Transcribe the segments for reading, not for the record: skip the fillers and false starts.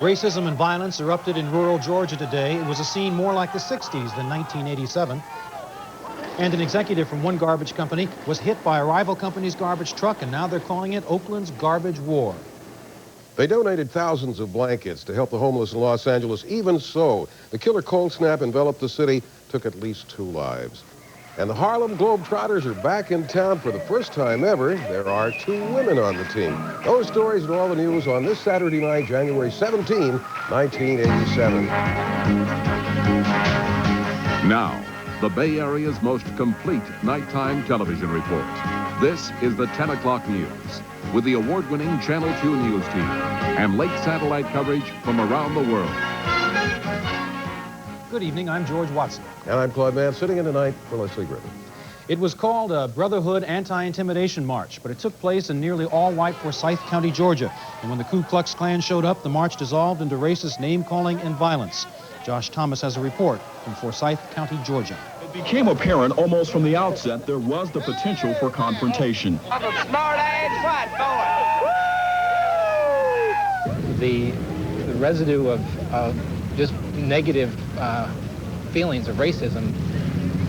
Racism and violence erupted in rural Georgia today. It was a scene more like the 60s than 1987. And an executive from one garbage company was hit by a rival company's garbage truck, and now they're calling it Oakland's garbage war. They donated thousands of blankets to help the homeless in Los Angeles. Even so, the killer cold snap enveloped the city, took at least 2 lives. And the Harlem Globetrotters are back in town for the first time ever. There are 2 women on the team. Those stories and all the news on this Saturday night, January 17, 1987. Now, the Bay Area's most complete nighttime television report. This is the 10 o'clock news with the award-winning Channel 2 news team and late satellite coverage from around the world. Good evening, I'm George Watson. And I'm Claude Mann, sitting in tonight for Leslie Griffin. It was called a Brotherhood Anti-Intimidation March, but it took place in nearly all-white Forsyth County, Georgia. And when the Ku Klux Klan showed up, the march dissolved into racist name-calling and violence. Josh Thomas has a report from Forsyth County, Georgia. It became apparent almost from the outset there was the potential for confrontation. I'm a smart-ass white boy. The residue of just negative feelings of racism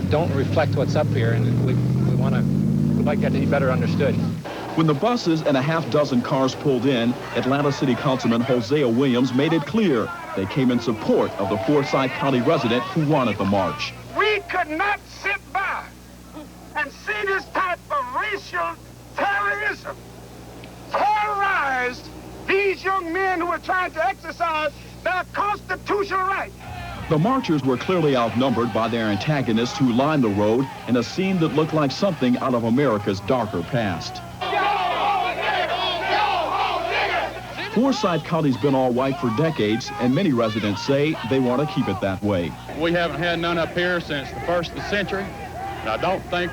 don't reflect what's up here, and we'd like that to be better understood. When the buses and a half-dozen cars pulled in, Atlanta City Councilman Hosea Williams made it clear they came in support of the Forsyth County resident who wanted the march. We could not sit by and see this type of racial terrorism terrorize these young men who are trying to exercise their constitutional right. The marchers were clearly outnumbered by their antagonists who lined the road in a scene that looked like something out of America's darker past. Forsyth County's been all white for decades, and many residents say they want to keep it that way. We haven't had none up here since the 1st of the century, and I don't think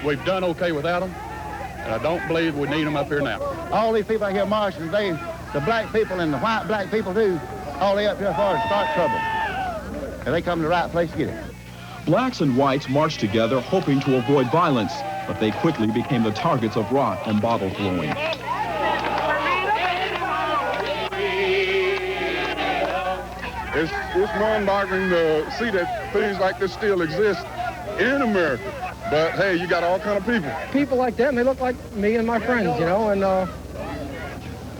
we've done okay without them, and I don't believe we need them up here now. All these people out here marching, the black people and the white black people too, all they up here for to start trouble. And they come to the right place to get it. Blacks and whites marched together hoping to avoid violence, but they quickly became the targets of rock and bottle throwing. It's mind-boggling to see that things like this still exist in America. But hey, you got all kind of people. People like them, they look like me and my friends,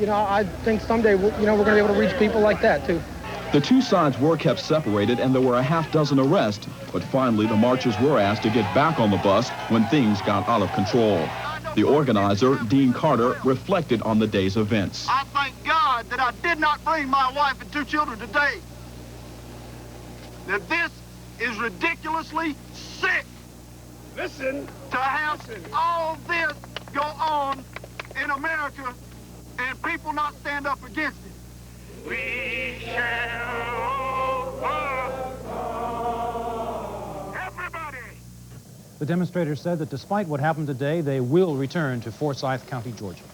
and I think someday, we're going to be able to reach people like that too. The 2 sides were kept separated, and there were a half-dozen arrests. But finally, the marchers were asked to get back on the bus when things got out of control. The organizer, Dean Carter, reflected on the day's events. I thank God that I did not bring my wife and 2 children today. That this is ridiculously sick. Listen. To have all this go on in America and people not stand up against it. We shall overcome. Everybody. The demonstrators said that despite what happened today, they will return to Forsyth County, Georgia.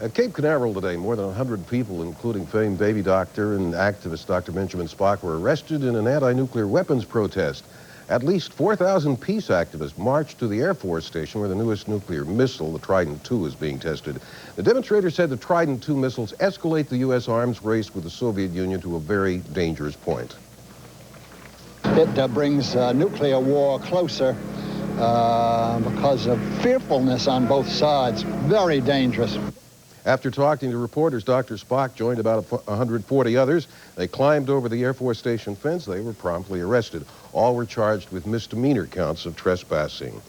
At Cape Canaveral today, more than 100 people, including famed baby doctor and activist Dr. Benjamin Spock, were arrested in an anti-nuclear weapons protest. At least 4,000 peace activists marched to the Air Force Station where the newest nuclear missile, the Trident II, is being tested. The demonstrators said the Trident II missiles escalate the U.S. arms race with the Soviet Union to a very dangerous point. It brings nuclear war closer because of fearfulness on both sides. Very dangerous. After talking to reporters, Dr. Spock joined about 140 others. They climbed over the Air Force Station fence. They were promptly arrested. All were charged with misdemeanor counts of trespassing.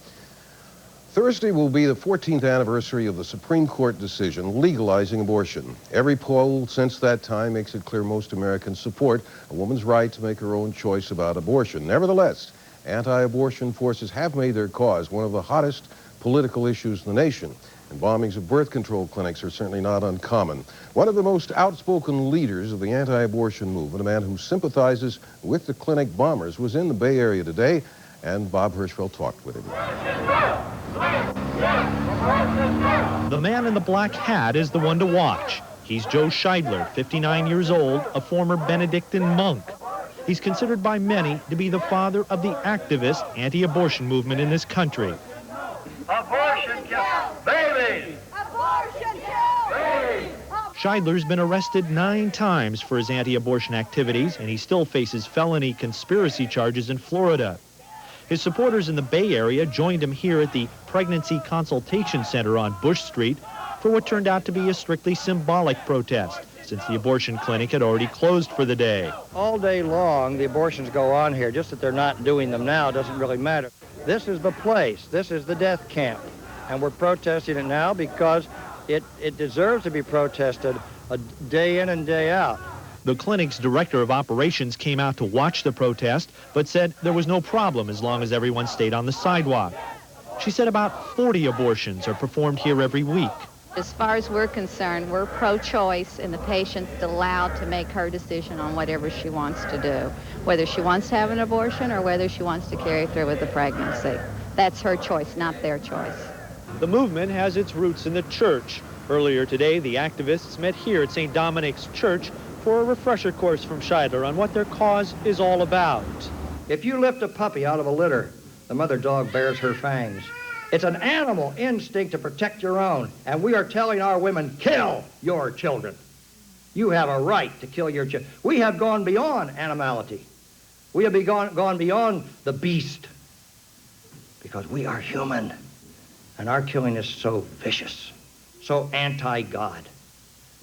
Thursday will be the 14th anniversary of the Supreme Court decision legalizing abortion. Every poll since that time makes it clear most Americans support a woman's right to make her own choice about abortion. Nevertheless, anti-abortion forces have made their cause one of the hottest political issues in the nation. And bombings of birth control clinics are certainly not uncommon. One of the most outspoken leaders of the anti-abortion movement, a man who sympathizes with the clinic bombers, was in the Bay Area today, and Bob Hirschfeld talked with him. The man in the black hat is the one to watch. He's Joe Scheidler, 59 years old, a former Benedictine monk. He's considered by many to be the father of the activist anti-abortion movement in this country. Abortion kills babies! Abortion kills babies! Scheidler's been arrested 9 times for his anti-abortion activities, and he still faces felony conspiracy charges in Florida. His supporters in the Bay Area joined him here at the Pregnancy Consultation Center on Bush Street for what turned out to be a strictly symbolic protest, since the abortion clinic had already closed for the day. All day long, the abortions go on here. Just that they're not doing them now doesn't really matter. This is the place. This is the death camp. And we're protesting it now because it deserves to be protested a day in and day out. The clinic's director of operations came out to watch the protest, but said there was no problem as long as everyone stayed on the sidewalk. She said about 40 abortions are performed here every week. As far as we're concerned, we're pro-choice, and the patient's allowed to make her decision on whatever she wants to do, whether she wants to have an abortion or whether she wants to carry through with the pregnancy. That's her choice, not their choice. The movement has its roots in the church. Earlier today, the activists met here at St. Dominic's Church for a refresher course from Scheidler on what their cause is all about. If you lift a puppy out of a litter, the mother dog bares her fangs. It's an animal instinct to protect your own, and we are telling our women, kill your children. You have a right to kill your children. We have gone beyond animality. We have gone beyond the beast, because we are human, and our killing is so vicious, so anti-God.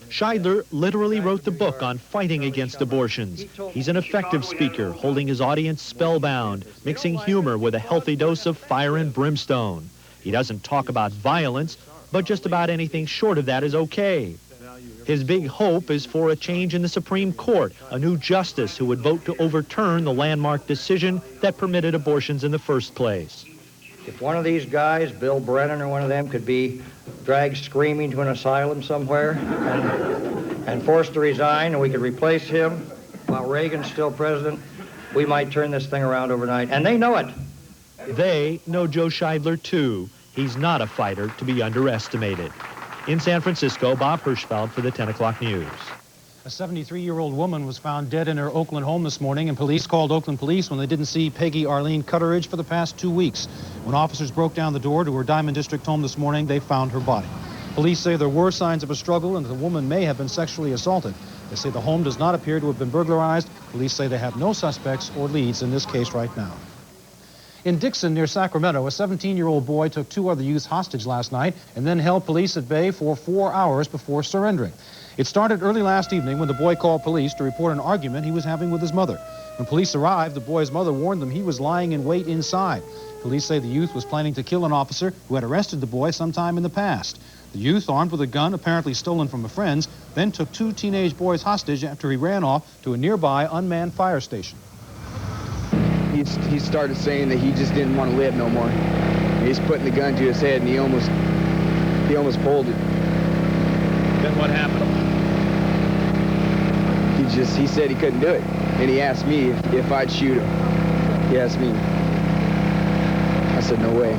Scheidler literally wrote the book on fighting against abortions. He's an effective speaker, holding his audience spellbound, mixing humor with a healthy dose of fire and brimstone. He doesn't talk about violence, but just about anything short of that is okay. His big hope is for a change in the Supreme Court, a new justice who would vote to overturn the landmark decision that permitted abortions in the first place. If one of these guys, Bill Brennan or one of them, could be dragged screaming to an asylum somewhere and forced to resign, and we could replace him while Reagan's still president, we might turn this thing around overnight, and they know it. They know Joe Scheidler, too. He's not a fighter to be underestimated. In San Francisco, Bob Hirschfeld for the 10 o'clock news. A 73-year-old woman was found dead in her Oakland home this morning, and police called Oakland police when they didn't see Peggy Arlene Cutteridge for the past 2 weeks. When officers broke down the door to her Diamond District home this morning, they found her body. Police say there were signs of a struggle and that the woman may have been sexually assaulted. They say the home does not appear to have been burglarized. Police say they have no suspects or leads in this case right now. In Dixon, near Sacramento, a 17-year-old boy took 2 other youths hostage last night and then held police at bay for 4 hours before surrendering. It started early last evening when the boy called police to report an argument he was having with his mother. When police arrived, the boy's mother warned them he was lying in wait inside. Police say the youth was planning to kill an officer who had arrested the boy sometime in the past. The youth, armed with a gun apparently stolen from a friend's, then took 2 teenage boys hostage after he ran off to a nearby unmanned fire station. He started saying that he just didn't want to live no more. He's putting the gun to his head, and he almost pulled it. Then what happened? He said he couldn't do it, and he asked me if I'd shoot him. He asked me. I said, no way.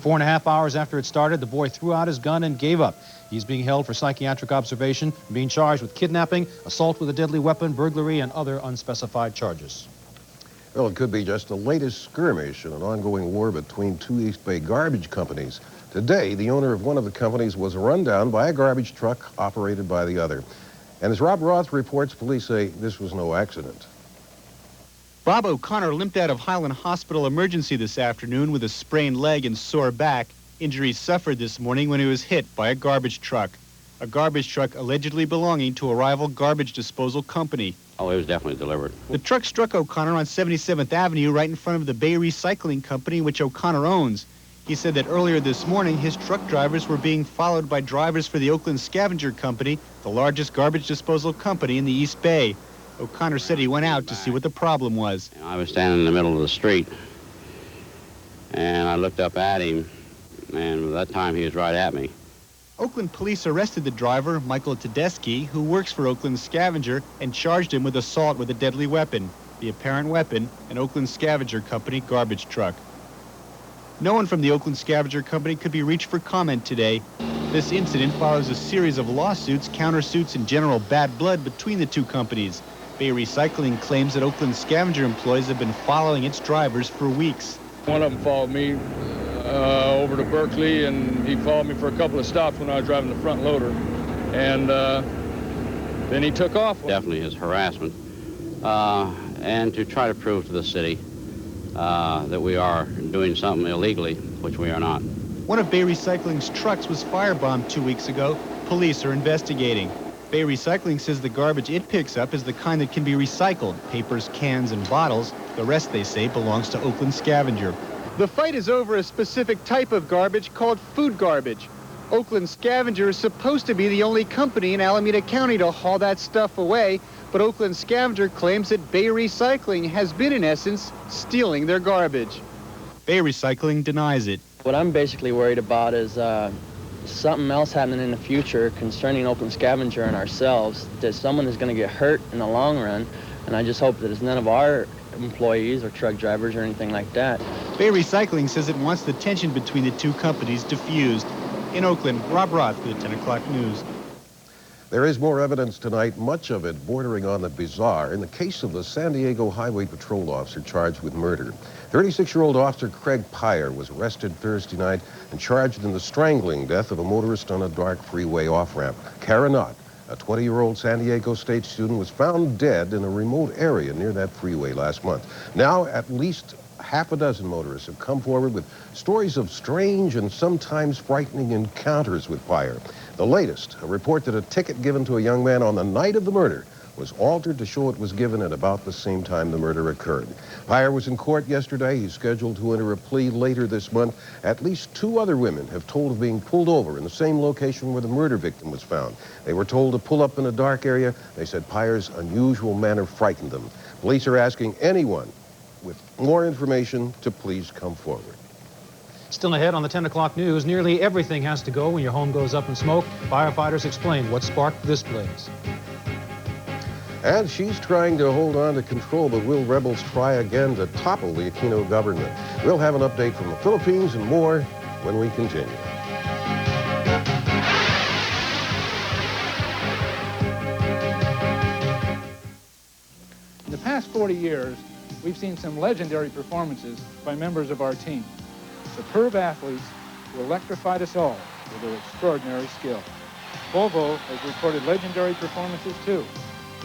4.5 hours after it started, the boy threw out his gun and gave up. He's being held for psychiatric observation and being charged with kidnapping, assault with a deadly weapon, burglary, and other unspecified charges. Well, it could be just the latest skirmish in an ongoing war between 2 East Bay garbage companies. Today, the owner of one of the companies was run down by a garbage truck operated by the other. And as Rob Roth reports, police say this was no accident. Bob O'Connor limped out of Highland Hospital emergency this afternoon with a sprained leg and sore back. Injuries suffered this morning when he was hit by a garbage truck. A garbage truck allegedly belonging to a rival garbage disposal company. Oh, it was definitely delivered. The truck struck O'Connor on 77th Avenue right in front of the Bay Recycling Company, which O'Connor owns. He said that earlier this morning, his truck drivers were being followed by drivers for the Oakland Scavenger Company, the largest garbage disposal company in the East Bay. O'Connor said he went out to see what the problem was. I was standing in the middle of the street, and I looked up at him, and at that time he was right at me. Oakland police arrested the driver, Michael Tedeschi, who works for Oakland Scavenger, and charged him with assault with a deadly weapon. The apparent weapon, an Oakland Scavenger Company garbage truck. No one from the Oakland Scavenger Company could be reached for comment today. This incident follows a series of lawsuits, countersuits, and general bad blood between the 2 companies. Bay Recycling claims that Oakland Scavenger employees have been following its drivers for weeks. One of them followed me over to Berkeley, and he followed me for a couple of stops when I was driving the front loader. And then he took off. Definitely his harassment. And to try to prove to the city that we are doing something illegally, which we are not. One of Bay Recycling's trucks was firebombed 2 weeks ago. Police are investigating. Bay Recycling says the garbage it picks up is the kind that can be recycled. Papers, cans, and bottles. The rest, they say, belongs to Oakland Scavenger. The fight is over a specific type of garbage called food garbage. Oakland Scavenger is supposed to be the only company in Alameda County to haul that stuff away, but Oakland Scavenger claims that Bay Recycling has been, in essence, stealing their garbage. Bay Recycling denies it. What I'm basically worried about is something else happening in the future concerning Oakland Scavenger and ourselves, that someone is going to get hurt in the long run, and I just hope that it's none of our employees or truck drivers or anything like that. Bay Recycling says it wants the tension between the two companies diffused. In Oakland, Rob Roth for the 10 o'clock news. There is more evidence tonight, much of it bordering on the bizarre, in the case of the San Diego Highway Patrol officer charged with murder. 36-year-old Officer Craig Pyer was arrested Thursday night and charged in the strangling death of a motorist on a dark freeway off-ramp. Cara Knott, a 20-year-old San Diego State student, was found dead in a remote area near that freeway last month. Now, at least half a dozen motorists have come forward with stories of strange and sometimes frightening encounters with Pyer. The latest, a report that a ticket given to a young man on the night of the murder was altered to show it was given at about the same time the murder occurred. Pyer was in court yesterday. He's scheduled to enter a plea later this month. At least 2 other women have told of being pulled over in the same location where the murder victim was found. They were told to pull up in a dark area. They said Pyer's unusual manner frightened them. Police are asking anyone with more information to please come forward. Still ahead on the 10 o'clock news, nearly everything has to go when your home goes up in smoke. Firefighters explain what sparked this blaze. And she's trying to hold on to control, but will rebels try again to topple the Aquino government? We'll have an update from the Philippines and more when we continue. In the past 40 years, we've seen some legendary performances by members of our team. Superb athletes who electrified us all with their extraordinary skill. Volvo has recorded legendary performances too,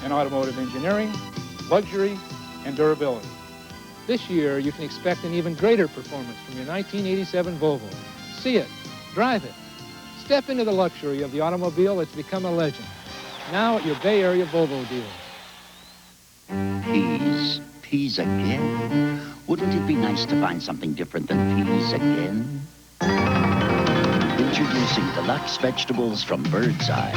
in automotive engineering, luxury, and durability. This year, you can expect an even greater performance from your 1987 Volvo. See it, drive it, step into the luxury of the automobile that's become a legend. Now at your Bay Area Volvo dealers. Peas again? Wouldn't it be nice to find something different than peas again? Introducing deluxe vegetables from Birdseye.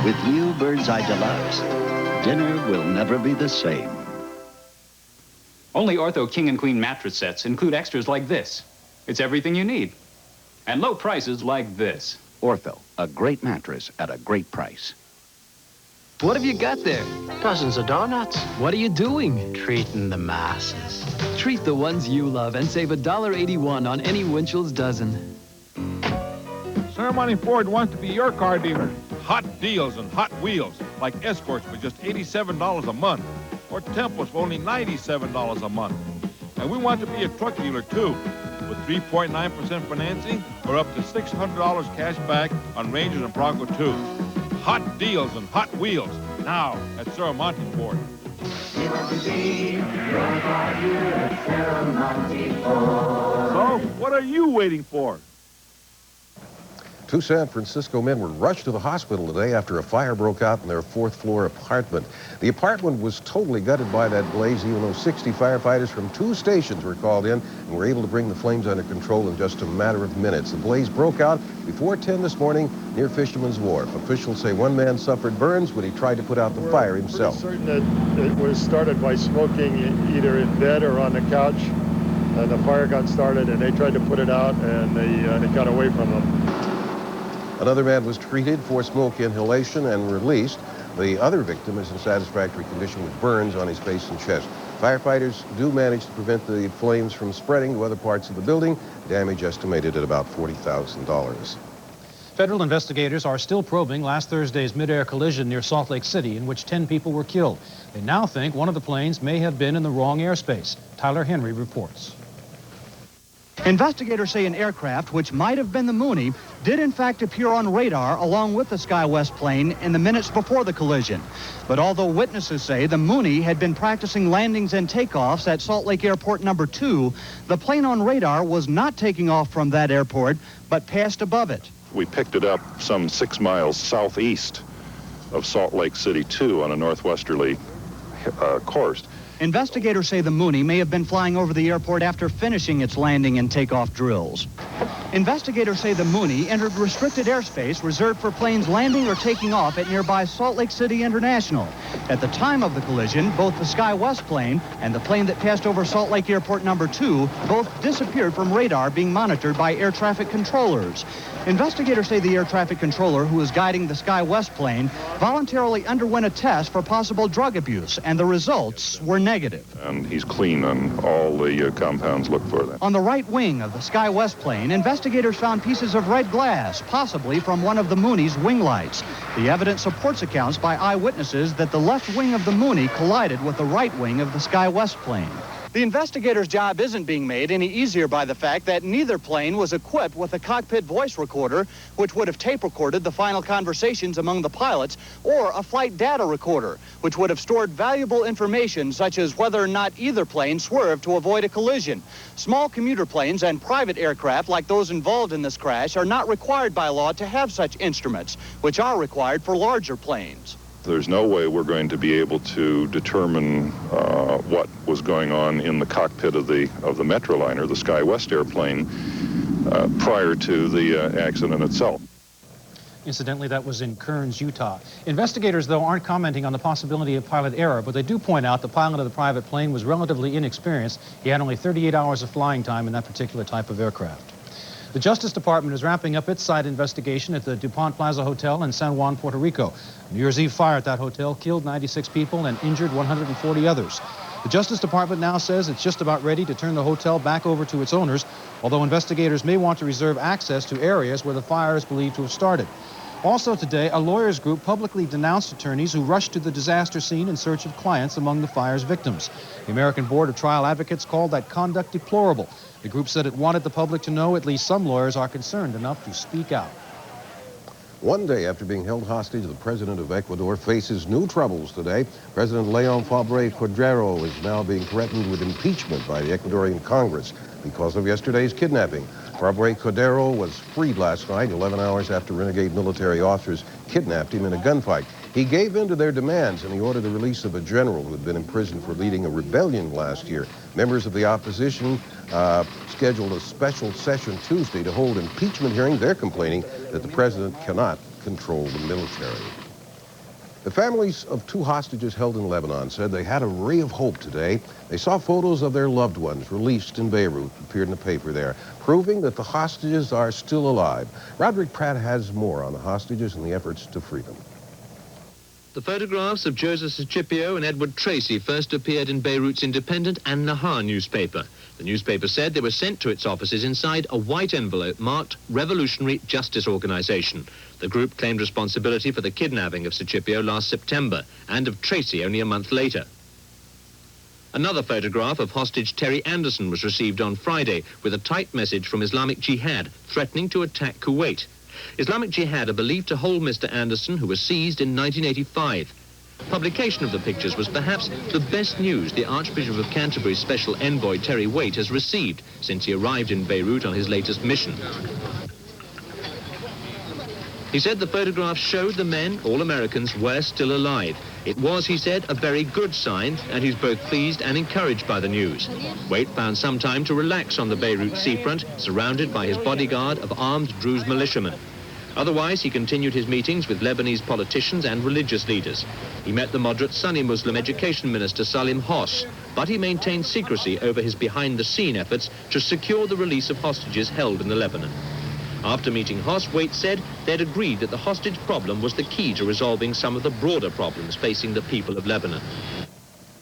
With new Birdseye Deluxe, dinner will never be the same. Only Ortho King and Queen mattress sets include extras like this. It's everything you need. And low prices like this. Ortho, a great mattress at a great price. What have you got there? Dozens of donuts. What are you doing? Treating the masses. Treat the ones you love and save $1.81 on any Winchell's dozen. Ceremony Ford wants to be your car dealer. Hot deals and hot wheels, like Escorts for just $87 a month. Or Tempos for only $97 a month. And we want to be a truck dealer, too, with 3.9% financing or up to $600 cash back on Rangers and Bronco, too. Hot deals and hot wheels, now at Ceremony Ford. So, what are you waiting for? 2 San Francisco men were rushed to the hospital today after a fire broke out in their 4th-floor apartment. The apartment was totally gutted by that blaze, even though 60 firefighters from 2 stations were called in and were able to bring the flames under control in just a matter of minutes. The blaze broke out before 10 this morning near Fisherman's Wharf. Officials say 1 man suffered burns when he tried to put out the fire himself. We're certain that it was started by smoking either in bed or on the couch. The fire got started and they tried to put it out and it got away from them. Another man was treated for smoke inhalation and released. The other victim is in satisfactory condition with burns on his face and chest. Firefighters do manage to prevent the flames from spreading to other parts of the building. Damage estimated at about $40,000. Federal investigators are still probing last Thursday's mid-air collision near Salt Lake City in which 10 people were killed. They now think one of the planes may have been in the wrong airspace. Tyler Henry reports. Investigators say an aircraft, which might have been the Mooney, did in fact appear on radar along with the SkyWest plane in the minutes before the collision. But although witnesses say the Mooney had been practicing landings and takeoffs at Salt Lake Airport number 2, the plane on radar was not taking off from that airport, but passed above it. We picked it up some 6 miles southeast of Salt Lake City 2 on a northwesterly course. Investigators say the Mooney may have been flying over the airport after finishing its landing and takeoff drills. Investigators say the Mooney entered restricted airspace reserved for planes landing or taking off at nearby Salt Lake City International. At the time of the collision, both the SkyWest plane and the plane that passed over Salt Lake Airport number 2 both disappeared from radar being monitored by air traffic controllers. Investigators say the air traffic controller who was guiding the SkyWest plane voluntarily underwent a test for possible drug abuse, and the results were negative. And he's clean on all the compounds looked for that. On the right wing of the SkyWest plane, investigators found pieces of red glass, possibly from one of the Mooney's wing lights. The evidence supports accounts by eyewitnesses that the left wing of the Mooney collided with the right wing of the SkyWest plane. The investigator's job isn't being made any easier by the fact that neither plane was equipped with a cockpit voice recorder, which would have tape recorded the final conversations among the pilots, or a flight data recorder, which would have stored valuable information such as whether or not either plane swerved to avoid a collision. Small commuter planes and private aircraft like those involved in this crash are not required by law to have such instruments, which are required for larger planes. There's no way we're going to be able to determine what was going on in the cockpit of the Metroliner, the SkyWest airplane, prior to the accident itself. Incidentally, that was in Kearns, Utah. Investigators, though, aren't commenting on the possibility of pilot error, but they do point out the pilot of the private plane was relatively inexperienced. He had only 38 hours of flying time in that particular type of aircraft. The Justice Department is wrapping up its side investigation at the DuPont Plaza Hotel in San Juan, Puerto Rico. A New Year's Eve fire at that hotel killed 96 people and injured 140 others. The Justice Department now says it's just about ready to turn the hotel back over to its owners, although investigators may want to reserve access to areas where the fire is believed to have started. Also today, a lawyers group publicly denounced attorneys who rushed to the disaster scene in search of clients among the fire's victims. The American Board of Trial Advocates called that conduct deplorable. The group said it wanted the public to know at least some lawyers are concerned enough to speak out. One day after being held hostage, the president of Ecuador faces new troubles today. President Leon Fabre Cordero is now being threatened with impeachment by the Ecuadorian Congress because of yesterday's kidnapping. Fabre Cordero was freed last night, 11 hours after renegade military officers kidnapped him in a gunfight. He gave in to their demands and he ordered the release of a general who had been imprisoned for leading a rebellion last year. Members of the opposition scheduled a special session Tuesday to hold impeachment hearings. They're complaining that the president cannot control the military. The families of 2 hostages held in Lebanon said they had a ray of hope today. They saw photos of their loved ones released in Beirut, appeared in the paper there, proving that the hostages are still alive. Roderick Pratt has more on the hostages and the efforts to free them. The photographs of Joseph Scipio and Edward Tracy first appeared in Beirut's Independent and Nahar newspaper. The newspaper said they were sent to its offices inside a white envelope marked Revolutionary Justice Organization. The group claimed responsibility for the kidnapping of Scipio last September and of Tracy only a month later. Another photograph of hostage Terry Anderson was received on Friday with a typed message from Islamic Jihad threatening to attack Kuwait. Islamic Jihad are believed to hold Mr. Anderson, who was seized in 1985. Publication of the pictures was perhaps the best news the Archbishop of Canterbury's special envoy Terry Waite has received since he arrived in Beirut on his latest mission. He said the photographs showed the men, all Americans, were still alive. It was, he said, a very good sign, and he's both pleased and encouraged by the news. Waite found some time to relax on the Beirut seafront, surrounded by his bodyguard of armed Druze militiamen. Otherwise, he continued his meetings with Lebanese politicians and religious leaders. He met the moderate Sunni Muslim education minister Salim Hoss, but he maintained secrecy over his behind-the-scene efforts to secure the release of hostages held in the Lebanon. After meeting Hoss, Waite said they'd agreed that the hostage problem was the key to resolving some of the broader problems facing the people of Lebanon.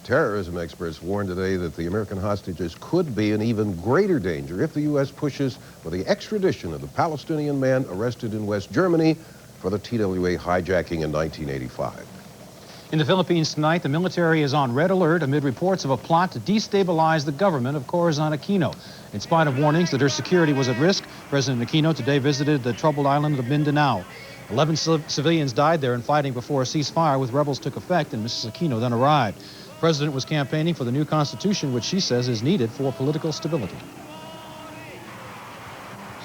Terrorism experts warned today that the American hostages could be in even greater danger if the U.S. pushes for the extradition of the Palestinian man arrested in West Germany for the TWA hijacking in 1985. In the Philippines tonight, the military is on red alert amid reports of a plot to destabilize the government of Corazon Aquino. In spite of warnings that her security was at risk, President Aquino today visited the troubled island of Mindanao. 11 civilians died there in fighting before a ceasefire with rebels took effect, and Mrs. Aquino then arrived. The president was campaigning for the new constitution, which she says is needed for political stability.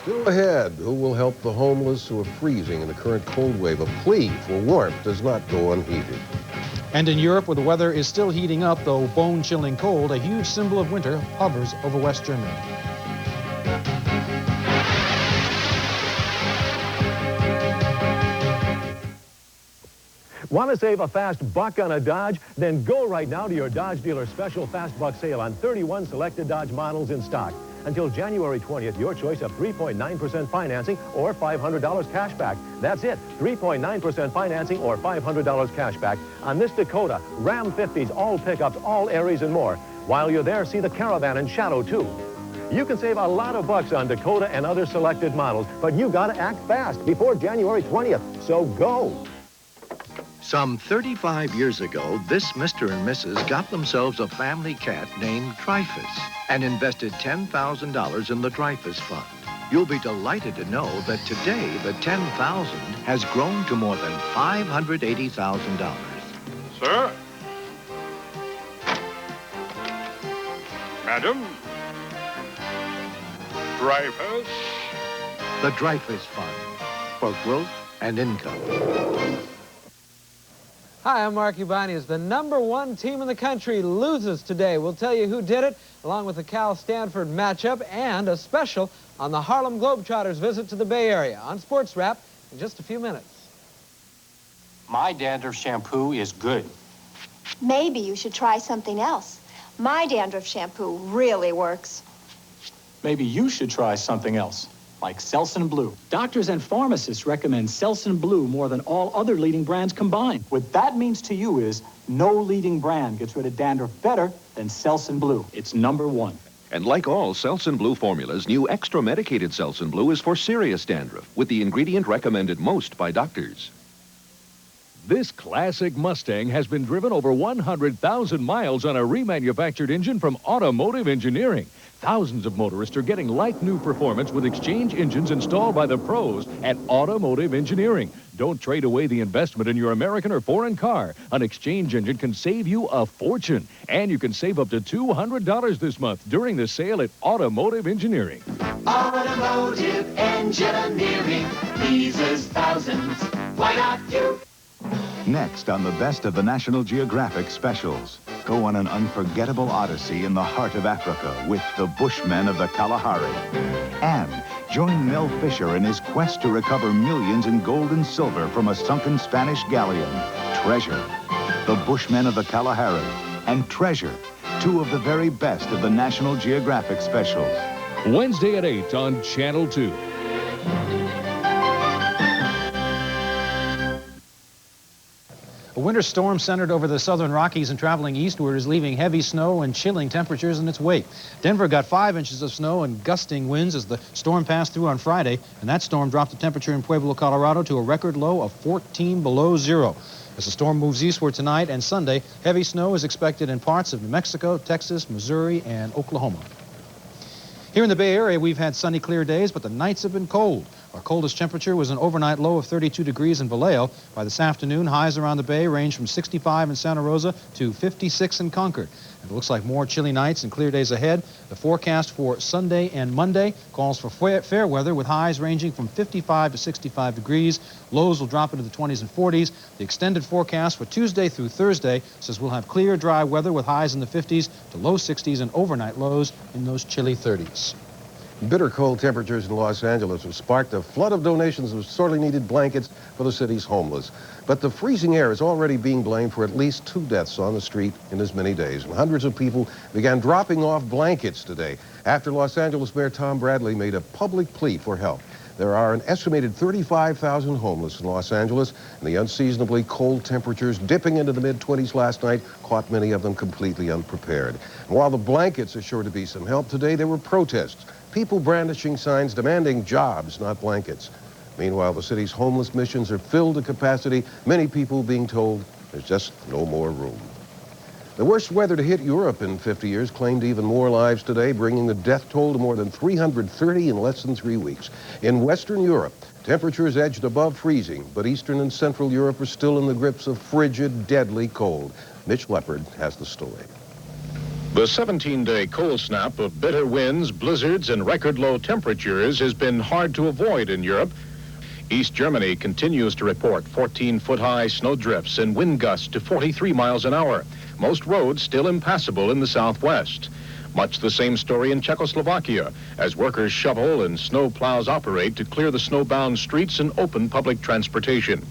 Still ahead, who will help the homeless who are freezing in the current cold wave? A plea for warmth does not go unheeded. And in Europe, where the weather is still heating up, though bone-chilling cold, a huge symbol of winter hovers over West Germany. Want to save a fast buck on a Dodge? Then go right now to your Dodge dealer special fast buck sale on 31 selected Dodge models in stock. Until January 20th, your choice of 3.9% financing or $500 cash back. That's it, 3.9% financing or $500 cash back on this Dakota, Ram 50s, all pickups, all Aries and more. While you're there, see the Caravan and Shadow too. You can save a lot of bucks on Dakota and other selected models, but you gotta act fast before January 20th, so go. Some 35 years ago, this Mr. and Mrs. got themselves a family cat named Dreyfus and invested $10,000 in the Dreyfus Fund. You'll be delighted to know that today the $10,000 has grown to more than $580,000. Sir? Madam? Dreyfus? The Dreyfus Fund for growth and income. Hi, I'm Mark Ubanias. The #1 team in the country loses today. We'll tell you who did it, along with the Cal-Stanford matchup and a special on the Harlem Globetrotters' visit to the Bay Area on Sports Wrap in just a few minutes. My dandruff shampoo is good. Maybe you should try something else. My dandruff shampoo really works. Maybe you should try something else, like Selsun Blue. Doctors and pharmacists recommend Selsun Blue more than all other leading brands combined. What that means to you is no leading brand gets rid of dandruff better than Selsun Blue. It's #1. And like all Selsun Blue formulas, new extra medicated Selsun Blue is for serious dandruff, with the ingredient recommended most by doctors. This classic Mustang has been driven over 100,000 miles on a remanufactured engine from Automotive Engineering. Thousands of motorists are getting like-new performance with exchange engines installed by the pros at Automotive Engineering. Don't trade away the investment in your American or foreign car. An exchange engine can save you a fortune. And you can save up to $200 this month during the sale at Automotive Engineering. Automotive Engineering pleases thousands. Why not you? Next on the best of the National Geographic specials, go on an unforgettable odyssey in the heart of Africa with the Bushmen of the Kalahari. And join Mel Fisher in his quest to recover millions in gold and silver from a sunken Spanish galleon, Treasure. The Bushmen of the Kalahari and Treasure, two of the very best of the National Geographic specials. Wednesday at 8 on Channel 2. A winter storm centered over the southern Rockies and traveling eastward is leaving heavy snow and chilling temperatures in its wake. Denver got 5 inches of snow and gusting winds as the storm passed through on Friday, and that storm dropped the temperature in Pueblo, Colorado to a record low of 14 below zero. As the storm moves eastward tonight and Sunday, heavy snow is expected in parts of New Mexico, Texas, Missouri, and Oklahoma. Here in the Bay Area, we've had sunny, clear days, but the nights have been cold. Our coldest temperature was an overnight low of 32 degrees in Vallejo. By this afternoon, highs around the Bay range from 65 in Santa Rosa to 56 in Concord. And it looks like more chilly nights and clear days ahead. The forecast for Sunday and Monday calls for fair weather with highs ranging from 55 to 65 degrees. Lows will drop into the 20s and 40s. The extended forecast for Tuesday through Thursday says we'll have clear, dry weather with highs in the 50s to low 60s and overnight lows in those chilly 30s. Bitter cold temperatures in Los Angeles have sparked a flood of donations of sorely needed blankets for the city's homeless. But the freezing air is already being blamed for at least 2 deaths on the street in as many days. And hundreds of people began dropping off blankets today after Los Angeles Mayor Tom Bradley made a public plea for help. There are an estimated 35,000 homeless in Los Angeles, and the unseasonably cold temperatures dipping into the mid-20s last night caught many of them completely unprepared. And while the blankets are sure to be some help today, there were protests, people brandishing signs demanding jobs, not blankets. Meanwhile, the city's homeless missions are filled to capacity, many people being told there's just no more room. The worst weather to hit Europe in 50 years claimed even more lives today, bringing the death toll to more than 330 in less than 3 weeks. In Western Europe, temperatures edged above freezing, but Eastern and Central Europe are still in the grips of frigid, deadly cold. Mitch Leopard has the story. The 17-day cold snap of bitter winds, blizzards, and record-low temperatures has been hard to avoid in Europe. East Germany continues to report 14-foot-high snowdrifts and wind gusts to 43 miles an hour. Most roads still impassable in the southwest. Much the same story in Czechoslovakia, as workers shovel and snow plows operate to clear the snowbound streets and open public transportation.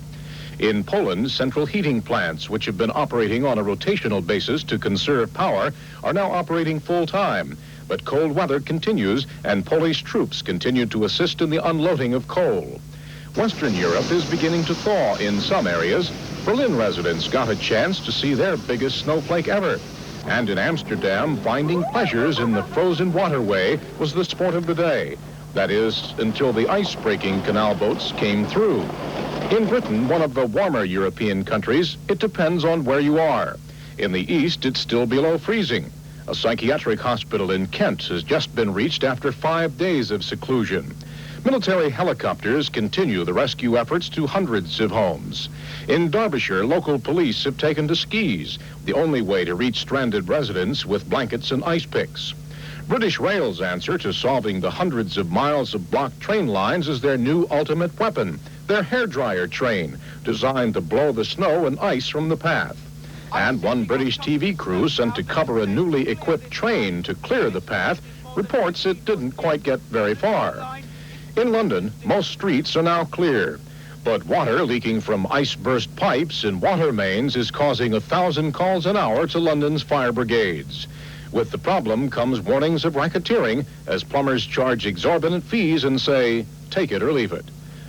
In Poland, central heating plants, which have been operating on a rotational basis to conserve power, are now operating full-time. But cold weather continues, and Polish troops continue to assist in the unloading of coal. Western Europe is beginning to thaw in some areas. Berlin residents got a chance to see their biggest snowflake ever. And in Amsterdam, finding pleasures in the frozen waterway was the sport of the day. That is, until the ice-breaking canal boats came through. In Britain, one of the warmer European countries, it depends on where you are. In the east, it's still below freezing. A psychiatric hospital in Kent has just been reached after 5 days of seclusion. Military helicopters continue the rescue efforts to hundreds of homes. In Derbyshire, local police have taken to skis, the only way to reach stranded residents with blankets and ice picks. British Rail's answer to solving the hundreds of miles of blocked train lines is their new ultimate weapon, their hairdryer train, designed to blow the snow and ice from the path. And one British TV crew sent to cover a newly equipped train to clear the path reports it didn't quite get very far. In London, most streets are now clear, but water leaking from ice-burst pipes and water mains is causing 1,000 calls an hour to London's fire brigades. With the problem comes warnings of racketeering as plumbers charge exorbitant fees and say, take it or leave it.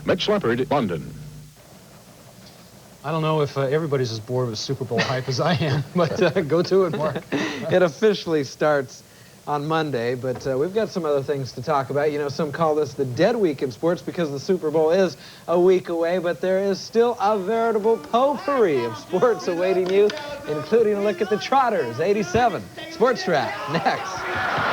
Mitch Leopard, London. I don't know if everybody's as bored with Super Bowl hype as I am, but go to it, Mark. It officially starts on Monday, but we've got some other things to talk about. You know, some call this the dead week in sports because the Super Bowl is a week away, but there is still a veritable potpourri of sports awaiting you, including a look at the Trotters, 87. Sports Track, next.